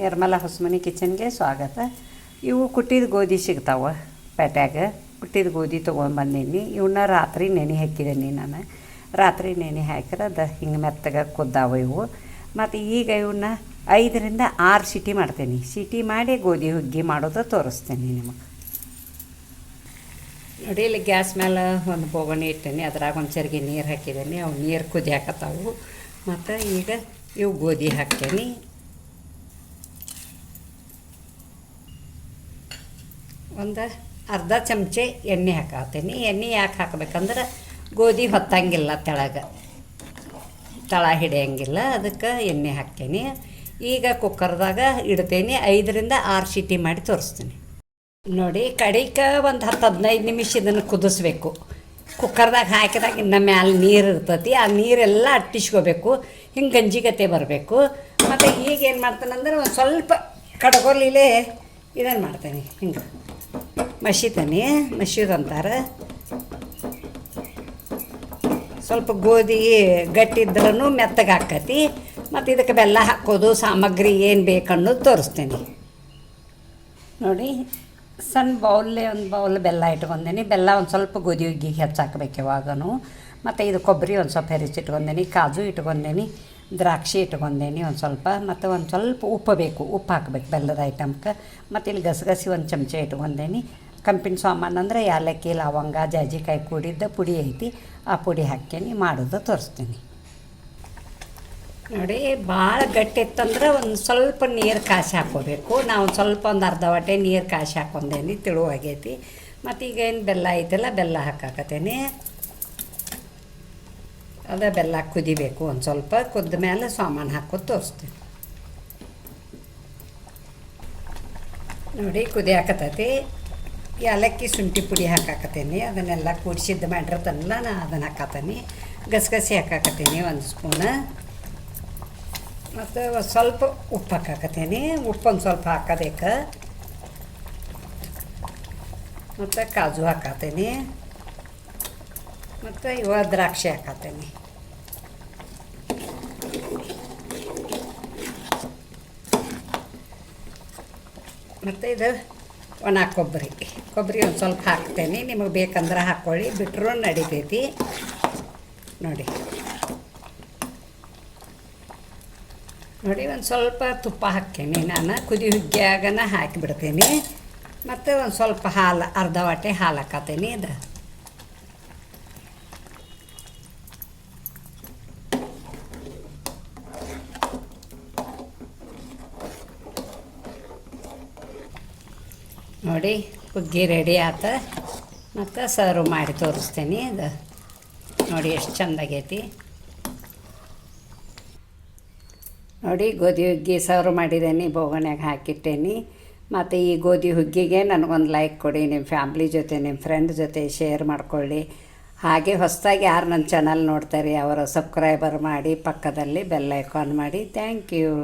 ನಿರ್ಮಲಾ ಹೊಸಮನಿ ಕಿಚನ್ಗೆ ಸ್ವಾಗತ. ಇವು ಕುಟ್ಟಿದ ಗೋಧಿ ಸಿಗ್ತಾವೆ ಪೇಟ್ಯಾಗ. ಕುಟ್ಟಿದ ಗೋಧಿ ತೊಗೊಂಡ್ಬಂದೀನಿ. ಇವನ್ನ ರಾತ್ರಿ ನೆನೆ ಹಾಕಿದ್ದೀನಿ ನಾನು. ರಾತ್ರಿ ನೆನೆ ಹಾಕಿದ್ರೆ ಅದು ಹಿಂಗೆ ಮೆತ್ತಗೆ ಕುದ್ದಾವೆ ಇವು. ಮತ್ತು ಈಗ ಇವನ್ನ 5ರಿಂದ 6 ಸಿಟಿ ಮಾಡ್ತೀನಿ. ಸಿಟಿ ಮಾಡಿ ಗೋಧಿ ಹುಗ್ಗಿ ಮಾಡೋದು ತೋರಿಸ್ತೀನಿ ನಿಮಗೆ. ನೋಡಿ, ಇಲ್ಲಿ ಗ್ಯಾಸ್ ಮೇಲೆ ಒಂದು ಬೋಗಣಿ ಇಟ್ಟೀನಿ. ಅದ್ರಾಗ ಒಂದು ಚರಿಗೆ ನೀರು ಹಾಕಿದ್ದೀನಿ. ಅವು ನೀರು ಕುದಿಯಾಕತ್ತಾವು. ಮತ್ತು ಈಗ ಇವು ಗೋಧಿ ಹಾಕ್ತೀನಿ. ಒಂದು ಅರ್ಧ ಚಮಚೆ ಎಣ್ಣೆ ಹಾಕತ್ತೀನಿ. ಎಣ್ಣೆ ಯಾಕೆ ಹಾಕಬೇಕಂದ್ರೆ ಗೋಧಿ ಹೊತ್ತಂಗಿಲ್ಲ, ತಳ ಹಿಡಿಯಂಗಿಲ್ಲ, ಅದಕ್ಕೆ ಎಣ್ಣೆ ಹಾಕ್ತೀನಿ. ಈಗ ಕುಕ್ಕರ್ದಾಗ ಇಡ್ತೀನಿ. 5ರಿಂದ 6 ಸಿಟಿ ಮಾಡಿ ತೋರಿಸ್ತೀನಿ. ನೋಡಿ, ಕಡಿಗೆ ಒಂದು 10-15 ನಿಮಿಷ ಇದನ್ನು ಕುದಿಸ್ಬೇಕು. ಕುಕ್ಕರ್ದಾಗ ಹಾಕಿದಾಗ ಇನ್ನು ಮ್ಯಾಲೆ ನೀರು ಇರ್ತೈತಿ. ಆ ನೀರೆಲ್ಲ ಅಟ್ಟಿಸ್ಕೋಬೇಕು. ಹಿಂಗೆ ಗಂಜಿಗತೆ ಬರಬೇಕು. ಮತ್ತು ಈಗ ಏನು ಮಾಡ್ತಾನಂದ್ರೆ ಒಂದು ಸ್ವಲ್ಪ ಕಡಗೋಲಿಲೇ ಇದನ್ನು ಮಾಡ್ತೇನೆ. ಹಿಂಗೆ ಮಶಿದಂತಾರೆ. ಸ್ವಲ್ಪ ಗೋಧಿ ಗಟ್ಟಿದ್ರೂ ಮೆತ್ತಗೆ ಹಾಕತಿ. ಮತ್ತು ಇದಕ್ಕೆ ಬೆಲ್ಲ ಹಾಕೋದು ಸಾಮಗ್ರಿ ಏನು ಬೇಕನ್ನೋದು ತೋರಿಸ್ತೀನಿ. ನೋಡಿ, ಸಣ್ಣ ಒಂದು ಬೌಲ್ ಬೆಲ್ಲ ಇಟ್ಕೊಂಡೀನಿ. ಬೆಲ್ಲ ಒಂದು ಸ್ವಲ್ಪ ಗೋಧಿ ಹುಗ್ಗಿಗೆ ಹೆಚ್ಚಾಕಬೇಕು ಯಾವಾಗನು. ಮತ್ತು ಇದು ಕೊಬ್ಬರಿ ಒಂದು ಸ್ವಲ್ಪ ಹೆರಿಸಿಟ್ಕೊಂಡೀನಿ. ಕಾಜು ಇಟ್ಕೊಂಡೀನಿ. ದ್ರಾಕ್ಷಿ ಇಟ್ಕೊಂಡೇನಿ ಒಂದು ಸ್ವಲ್ಪ. ಮತ್ತು ಒಂದು ಸ್ವಲ್ಪ ಉಪ್ಪು ಬೇಕು. ಉಪ್ಪು ಹಾಕ್ಬೇಕು ಬೆಲ್ಲದ ಐಟಮ್ಗೆ. ಮತ್ತು ಇಲ್ಲಿ ಗಸಗಸಿ ಒಂದು ಚಮಚ ಇಟ್ಕೊಂಡೇನಿ. ಕಂಪಿನ ಸಾಮಾನು ಅಂದರೆ ಏಲಕ್ಕಿ, ಲವಂಗ, ಜಾಜಿಕಾಯಿ ಕೂಡಿದ್ದ ಪುಡಿ ಐತಿ. ಆ ಪುಡಿ ಹಾಕ್ತೀನಿ. ಮಾಡೋದು ತೋರಿಸ್ತೀನಿ. ನೋಡಿ, ಭಾಳ ಗಟ್ಟಿ ಇತ್ತಂದ್ರೆ ಒಂದು ಸ್ವಲ್ಪ ನೀರು ಕಾಸಿ ಹಾಕ್ಕೋಬೇಕು. ನಾವು ಸ್ವಲ್ಪ ಒಂದು ಅರ್ಧ ವಾಟೆ ನೀರು ಕಾಸಿ ಹಾಕ್ಕೊಂಡೇನಿ. ತಿಳುವಾಗೈತಿ. ಮತ್ತು ಈಗ ಏನು ಬೆಲ್ಲ ಐತಲ್ಲ, ಬೆಲ್ಲ ಹಾಕಾಕತ್ತೇನೆ. ಅದೇ ಬೆಲ್ಲ ಕುದಿಬೇಕು. ಒಂದು ಸ್ವಲ್ಪ ಕುದ್ದ ಮೇಲೆ ಸಾಮಾನು ಹಾಕೋದು ತೋರಿಸ್ತೀನಿ. ನೋಡಿ, ಕುದಿಯಾಕತ್ತೈತಿ. ಏಲಕ್ಕಿ ಶುಂಠಿ ಪುಡಿ ಹಾಕಾಕತ್ತೀನಿ. ಅದನ್ನೆಲ್ಲ ಕೂಡಿಸಿದ್ದು ಮಾಡಿರ್ತನಲ್ಲ, ನಾನು ಅದನ್ನು ಹಾಕತ್ತೀನಿ. ಗಸಗಸಿ ಹಾಕಾಕತ್ತೀನಿ 1 ಸ್ಪೂನ್. ಮತ್ತು ಸ್ವಲ್ಪ ಉಪ್ಪು ಹಾಕಾಕತ್ತೀನಿ. ಉಪ್ಪೊಂದು ಸ್ವಲ್ಪ ಹಾಕೋಬೇಕು. ಮತ್ತು ಕಾಜು ಹಾಕತ್ತೀನಿ. ಮತ್ತು ದ್ರಾಕ್ಷಿ ಹಾಕತ್ತೀನಿ. ಮತ್ತು ಇದು ಒಣ ಕೊಬ್ಬರಿ ಒಂದು ಸ್ವಲ್ಪ ಹಾಕ್ತೇನೆ. ನಿಮಗೆ ಬೇಕಂದ್ರೆ ಹಾಕ್ಕೊಳ್ಳಿ, ಬಿಟ್ಟರು ನಡಿತೈತಿ. ನೋಡಿ, ಒಂದು ಸ್ವಲ್ಪ ತುಪ್ಪ ಹಾಕ್ತೀನಿ. ನಾನು ಕುದಿ ಹುಗ್ಗಿಯಾಗನ ಹಾಕಿಬಿಡ್ತೀನಿ. ಮತ್ತು ಒಂದು ಸ್ವಲ್ಪ ಹಾಲು, ಅರ್ಧ ವಾಟೆ ಹಾಲು ಹಾಕತ್ತೀನಿ. ಇದು ನೋಡಿ, ಹುಗ್ಗಿ ರೆಡಿ ಆತ. ಮತ್ತು ಸರ್ವ್ ಮಾಡಿ ತೋರಿಸ್ತೀನಿ. ಇದು ನೋಡಿ ಎಷ್ಟು ಚೆಂದಾಗೈತಿ. ನೋಡಿ, ಗೋಧಿ ಹುಗ್ಗಿ ಸರ್ವ್ ಮಾಡಿದ್ದೀನಿ. ಬೋಗಣ್ಯಾಗ ಹಾಕಿಟ್ಟೇನಿ. ಮತ್ತು ಈ ಗೋಧಿ ಹುಗ್ಗಿಗೆ ನನಗೊಂದು ಲೈಕ್ ಕೊಡಿ. ನಿಮ್ಮ ಫ್ಯಾಮ್ಲಿ ಜೊತೆ, ನಿಮ್ಮ ಫ್ರೆಂಡ್ ಜೊತೆ ಶೇರ್ ಮಾಡ್ಕೊಳ್ಳಿ. ಹಾಗೆ ಹೊಸದಾಗಿ ಯಾರು ನನ್ನ ಚಾನಲ್ ನೋಡ್ತಾರೆ ಅವರ ಸಬ್ಸ್ಕ್ರೈಬರ್ ಮಾಡಿ, ಪಕ್ಕದಲ್ಲಿ ಬೆಲ್ ಐಕಾನ್ ಮಾಡಿ. Thank you.